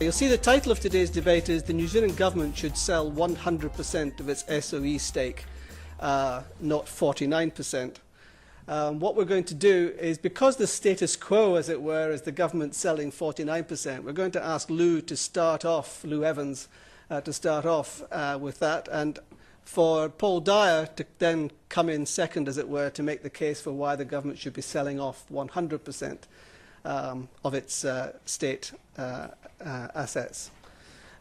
You'll see the title of today's debate is the New Zealand Government should sell 100% of its SOE stake, not 49%. What we're going to do is, because the status quo, as it were, is the government selling 49%, we're going to ask Lew Evans, to start off with that, and for Paul Dyer to then come in second, as it were, to make the case for why the government should be selling off 100% of its state assets.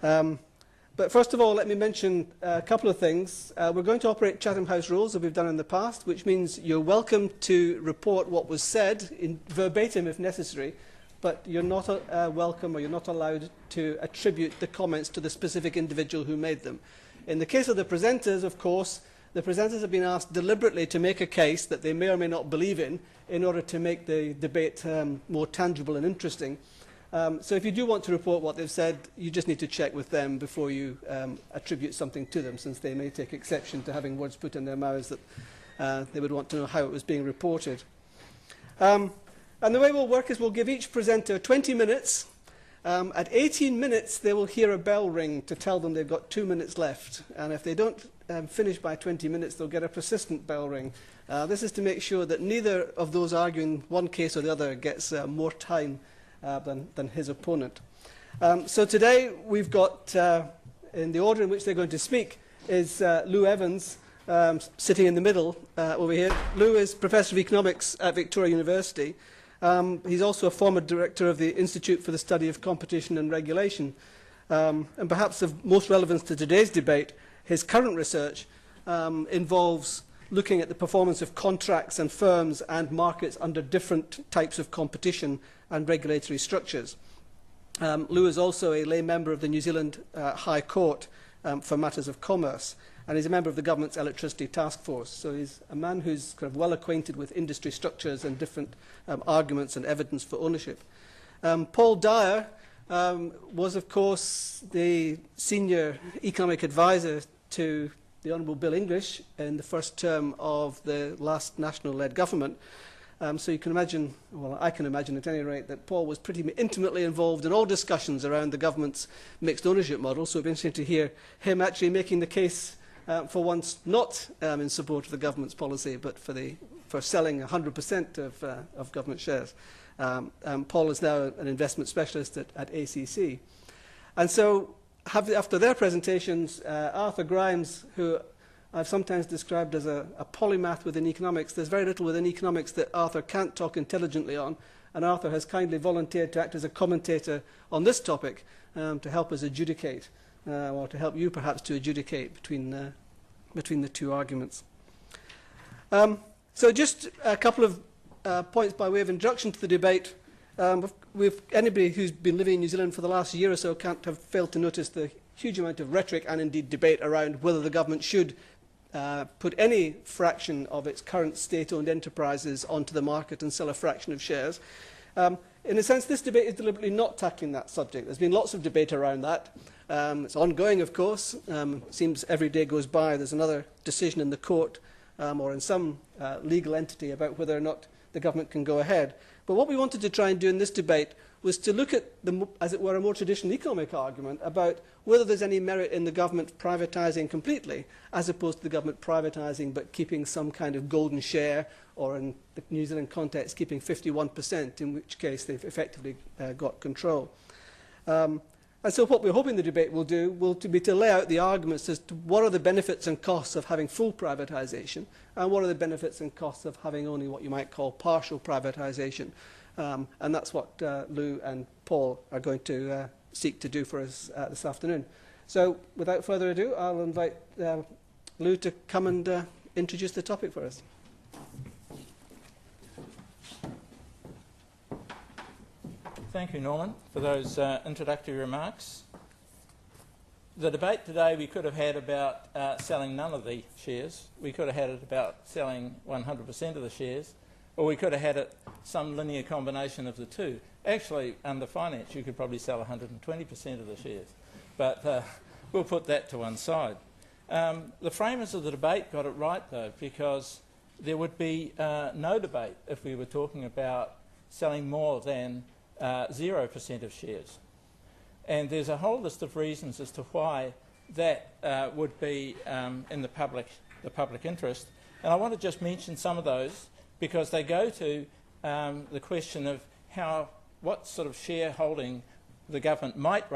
But first of all, let me mention a couple of things. We're going to operate Chatham House rules, as we've done in the past, which means you're welcome to report what was said, in verbatim if necessary, but you're not welcome, or you're not allowed to attribute the comments to the specific individual who made them. In the case of the presenters, of course, the presenters have been asked deliberately to make a case that they may or may not believe in order to make the debate more tangible and interesting. So if you do want to report what they've said, you just need to check with them before you attribute something to them, since they may take exception to having words put in their mouths that they would want to know how it was being reported. And the way we'll work is we'll give each presenter 20 minutes. At 18 minutes, they will hear a bell ring to tell them they've got 2 minutes left. And if they don't finish by 20 minutes, they'll get a persistent bell ring. This is to make sure that neither of those arguing one case or the other gets more time than his opponent. So today we've got, in the order in which they're going to speak, is Lew Evans, sitting in the middle over here. Lew is Professor of Economics at Victoria University. He's also a former director of the Institute for the Study of Competition and Regulation. And perhaps of most relevance to today's debate, his current research involves looking at the performance of contracts and firms and markets under different types of competition and regulatory structures. Lew is also a lay member of the New Zealand High Court for matters of commerce, and he's a member of the government's electricity task force. So he's a man who's kind of well acquainted with industry structures and different arguments and evidence for ownership. Paul Dyer was, of course, the senior economic advisor to the Honourable Bill English in the first term of the last national-led government. So you can imagine, well, I can imagine at any rate, that Paul was pretty intimately involved in all discussions around the government's mixed ownership model. So it'd be interesting to hear him actually making the case for once not in support of the government's policy, but for selling 100% of government shares. Paul is now an investment specialist at ACC. And so after their presentations, Arthur Grimes, who I've sometimes described as a polymath within economics. There's very little within economics that Arthur can't talk intelligently on, and Arthur has kindly volunteered to act as a commentator on this topic to help us adjudicate, or to help you perhaps to adjudicate between the two arguments. So just a couple of points by way of introduction to the debate. Anybody who's been living in New Zealand for the last year or so can't have failed to notice the huge amount of rhetoric and indeed debate around whether the government should put any fraction of its current state-owned enterprises onto the market and sell a fraction of shares. In a sense, this debate is deliberately not tackling that subject. There's been lots of debate around that. It's ongoing, of course. It seems every day goes by there's another decision in the court or in some legal entity about whether or not the government can go ahead. But what we wanted to try and do in this debate was to look at, as it were, a more traditional economic argument about whether there's any merit in the government privatising completely, as opposed to the government privatising but keeping some kind of golden share, or in the New Zealand context, keeping 51%, in which case they've effectively got control. And so what we're hoping the debate will do will be to lay out the arguments as to what are the benefits and costs of having full privatisation, and what are the benefits and costs of having only what you might call partial privatisation. And that's what Lew and Paul are going to seek to do for us this afternoon. So without further ado, I'll invite Lew to come and introduce the topic for us. Thank you, Norman, for those introductory remarks. The debate today we could have had about selling none of the shares. We could have had it about selling 100% of the shares, or we could have had it some linear combination of the two. Actually, under finance, you could probably sell 120% of the shares. But we'll put that to one side. The framers of the debate got it right, though, because there would be no debate if we were talking about selling more than 0% of shares. And there's a whole list of reasons as to why that would be in the public interest. And I want to just mention some of those because they go to the question of what sort of shareholding the government might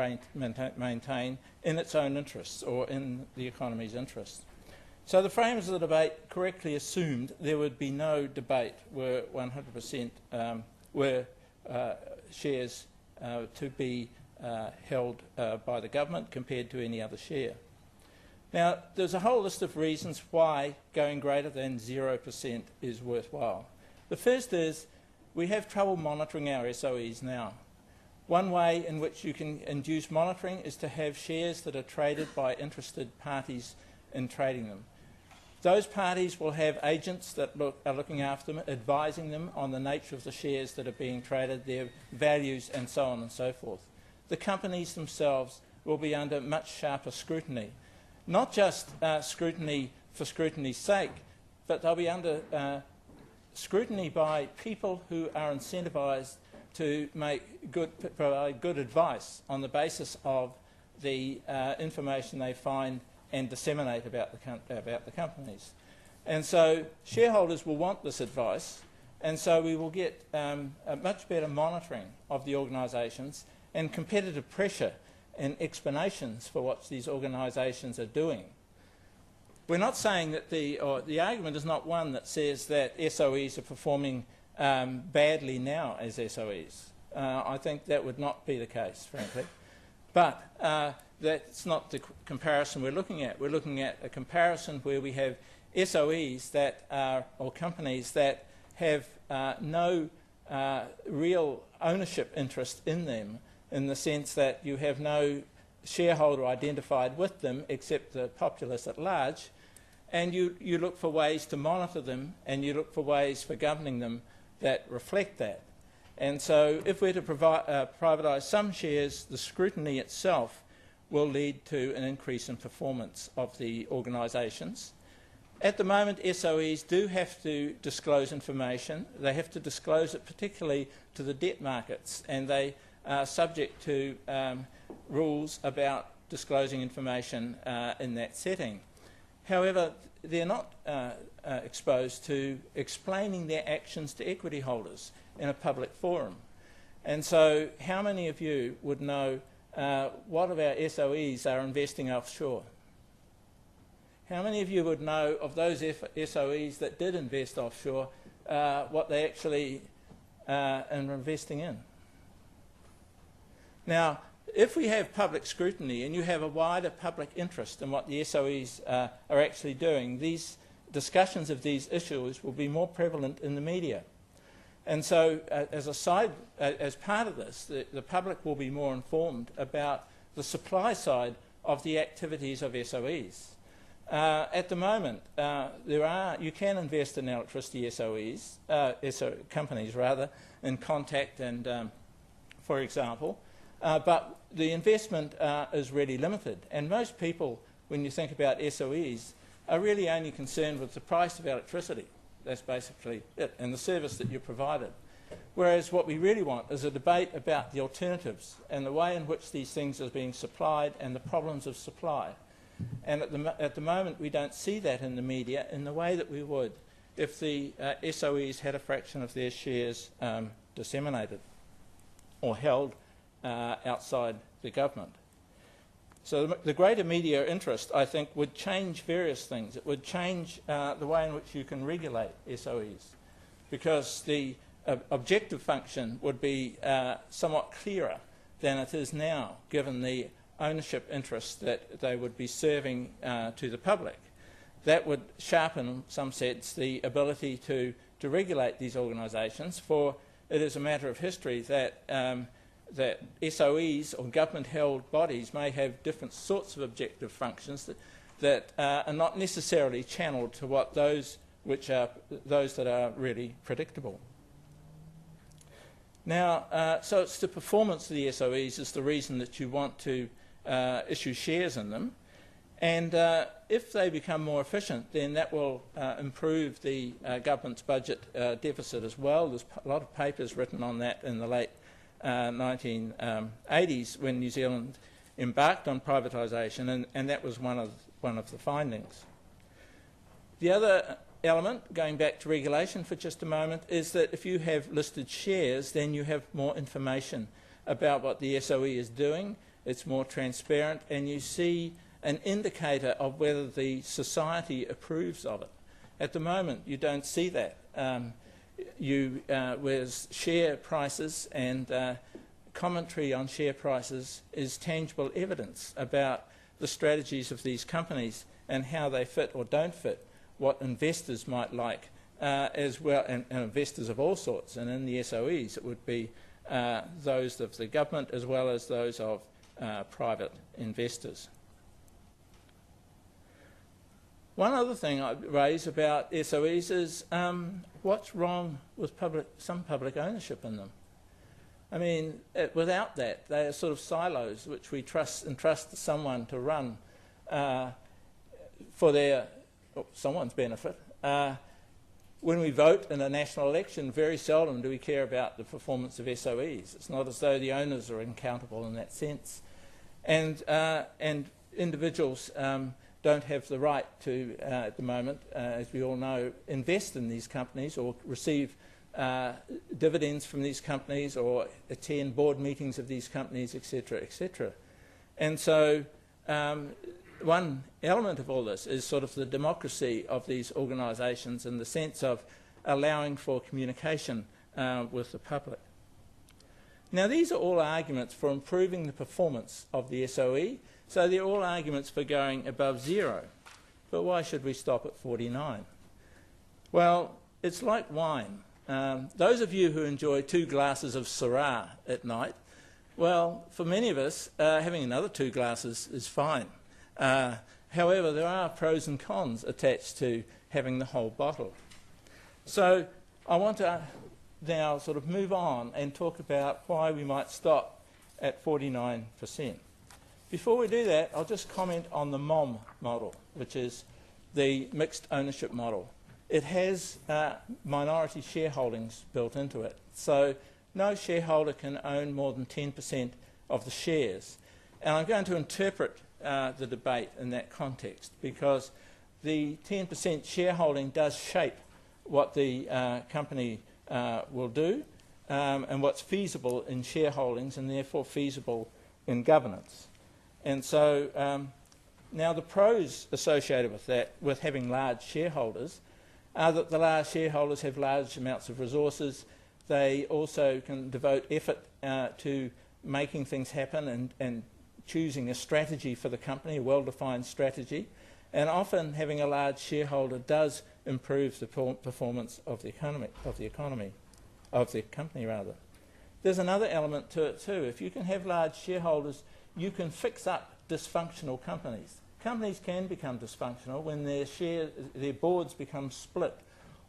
maintain in its own interests or in the economy's interests. So the framers of the debate correctly assumed there would be no debate were 100% were shares to be held by the government compared to any other share. Now, there's a whole list of reasons why going greater than 0% is worthwhile. The first is we have trouble monitoring our SOEs now. One way in which you can induce monitoring is to have shares that are traded by interested parties in trading them. Those parties will have agents that are looking after them, advising them on the nature of the shares that are being traded, their values and so on and so forth. The companies themselves will be under much sharper scrutiny. Not just scrutiny for scrutiny's sake, but they'll be under scrutiny by people who are incentivised to provide good advice on the basis of the information they find and disseminate about the companies. And so shareholders will want this advice, and so we will get a much better monitoring of the organisations and competitive pressure and explanations for what these organisations are doing. We're not saying that the argument is not one that says that SOEs are performing badly now as SOEs. I think that would not be the case, frankly. But that's not the comparison we're looking at. We're looking at a comparison where we have SOEs that are, or companies that have no real ownership interest in them, in the sense that you have no shareholder identified with them except the populace at large, and you look for ways to monitor them and you look for ways for governing them that reflect that. And so if we're to privatise some shares, the scrutiny itself will lead to an increase in performance of the organisations. At the moment, SOEs do have to disclose information. They have to disclose it particularly to the debt markets, and they are subject to rules about disclosing information in that setting. However, they're not exposed to explaining their actions to equity holders in a public forum. And so how many of you would know what of our SOEs are investing offshore? How many of you would know of those SOEs that did invest offshore, what they actually are investing in? Now, if we have public scrutiny and you have a wider public interest in what the SOEs are actually doing, these discussions of these issues will be more prevalent in the media. And so as part of this, the public will be more informed about the supply side of the activities of SOEs. At the moment, you can invest in electricity companies rather, in Contact and, for example, but the investment is really limited. And most people, when you think about SOEs, are really only concerned with the price of electricity. That's basically it, and the service that you're provided. Whereas what we really want is a debate about the alternatives and the way in which these things are being supplied and the problems of supply. And at the moment, we don't see that in the media in the way that we would if the SOEs had a fraction of their shares disseminated or held outside the government. So the greater media interest, I think, would change various things. It would change the way in which you can regulate SOEs, because the objective function would be somewhat clearer than it is now, given the ownership interest that they would be serving to the public. That would sharpen, in some sense, the ability to regulate these organisations, for it is a matter of history that that SOEs or government-held bodies may have different sorts of objective functions that are not necessarily channelled to what those that are really predictable. Now, so it's the performance of the SOEs is the reason that you want to issue shares in them, and if they become more efficient, then that will improve the government's budget deficit as well. There's a lot of papers written on that in the late 1980s when New Zealand embarked on privatisation, and that was one of the findings. The other element, going back to regulation for just a moment, is that if you have listed shares, then you have more information about what the SOE is doing. It's more transparent, and you see an indicator of whether the society approves of it. At the moment, you don't see that. Whereas share prices and commentary on share prices is tangible evidence about the strategies of these companies and how they fit or don't fit what investors might like as well, and investors of all sorts. And in the SOEs, it would be those of the government as well as those of private investors. One other thing I'd raise about SOEs is what's wrong with some public ownership in them. I mean, without that, they are sort of silos which we entrust to someone to run for someone's benefit. When we vote in a national election, very seldom do we care about the performance of SOEs. It's not as though the owners are accountable in that sense. And individuals don't have the right to, at the moment, as we all know, invest in these companies or receive dividends from these companies or attend board meetings of these companies, etc., etc. And so one element of all this is sort of the democracy of these organisations in the sense of allowing for communication with the public. Now, these are all arguments for improving the performance of the SOE, so they're all arguments for going above 0. But why should we stop at 49? Well, it's like wine. Those of you who enjoy 2 glasses of Syrah at night, well, for many of us, having another 2 glasses is fine. However, there are pros and cons attached to having the whole bottle. So I want to now sort of move on and talk about why we might stop at 49%. Before we do that, I'll just comment on the MOM model, which is the mixed ownership model. It has minority shareholdings built into it. So no shareholder can own more than 10% of the shares. And I'm going to interpret the debate in that context, because the 10% shareholding does shape what the company will do and what's feasible in shareholdings and therefore feasible in governance. And so now the pros associated with that, with having large shareholders, are that the large shareholders have large amounts of resources. They also can devote effort to making things happen and choosing a strategy for the company, a well-defined strategy. And often having a large shareholder does improve the performance of the company rather. There's another element to it too. If you can have large shareholders, you can fix up dysfunctional companies. Companies can become dysfunctional when their boards become split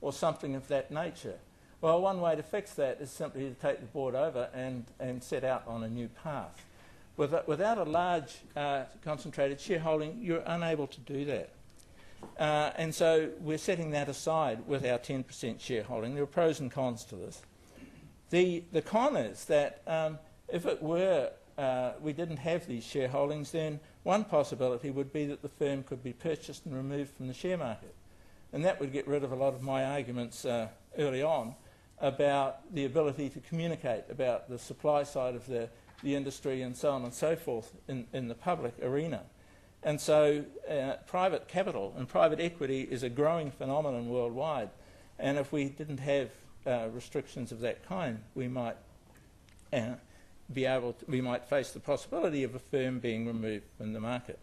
or something of that nature. Well, one way to fix that is simply to take the board over and set out on a new path. Without a large concentrated shareholding, you're unable to do that. And so we're setting that aside with our 10% shareholding. There are pros and cons to this. The con is that if it were we didn't have these shareholdings, then one possibility would be that the firm could be purchased and removed from the share market. And that would get rid of a lot of my arguments early on about the ability to communicate about the supply side of the industry and so on and so forth in the public arena. And so private capital and private equity is a growing phenomenon worldwide. And if we didn't have restrictions of that kind, we might face the possibility of a firm being removed from the market.